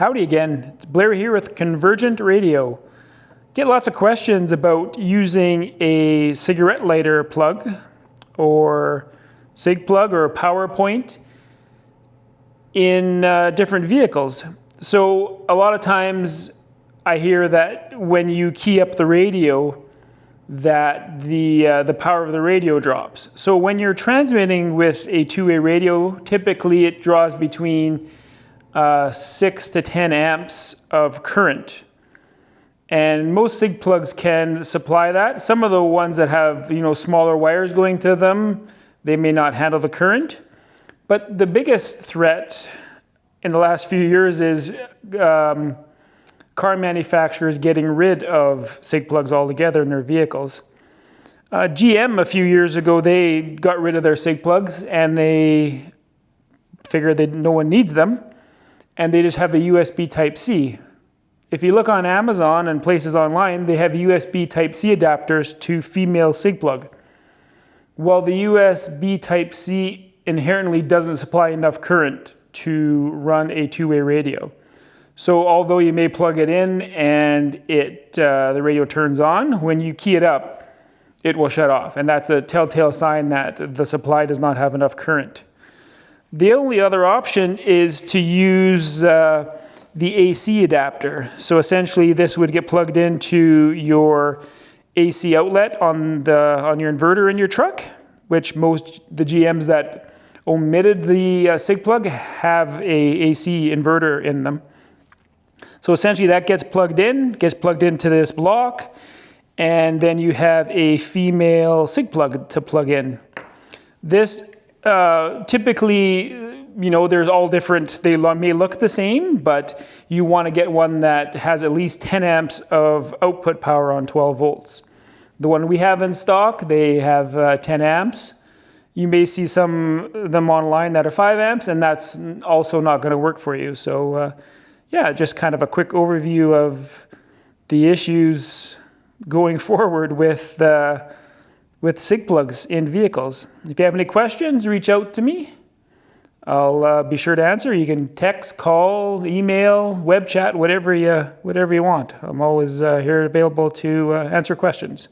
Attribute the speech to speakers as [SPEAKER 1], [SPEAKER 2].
[SPEAKER 1] Howdy again, it's Blair here with Convergent Radio. Get lots of questions about using a cigarette lighter plug or cig plug or a power point in different vehicles. So a lot of times I hear that when you key up the radio that the power of the radio drops. So when you're transmitting with a two-way radio, typically it draws between 6 to 10 amps of current. And most cig plugs can supply that. Some of the ones that have smaller wires going to them, they may not handle the current. But the biggest threat in the last few years is car manufacturers getting rid of cig plugs altogether in their vehicles. GM a few years ago, they got rid of their cig plugs and they figured that no one needs them. And they just have a USB Type-C. If you look on Amazon and places online, they have USB Type-C adapters to female cig plug. Well, the USB Type-C inherently doesn't supply enough current to run a two-way radio. So although you may plug it in and the radio turns on, when you key it up, it will shut off. And that's a telltale sign that the supply does not have enough current. The only other option is to use the AC adapter. So essentially this would get plugged into your AC outlet on your inverter in your truck, which the GMs that omitted the cig plug have a AC inverter in them. So essentially that gets plugged into this block, and then you have a female cig plug to plug in. This typically, there's all different, they may look the same, but you want to get one that has at least 10 amps of output power on 12 volts. The one we have in stock, they have 10 amps. You may see some of them online that are 5 amps, and that's also not going to work for you. So just kind of a quick overview of the issues going forward with cig plugs in vehicles. If you have any questions, reach out to me. I'll be sure to answer. You can text, call, email, web chat, whatever you want. I'm always here available to answer questions.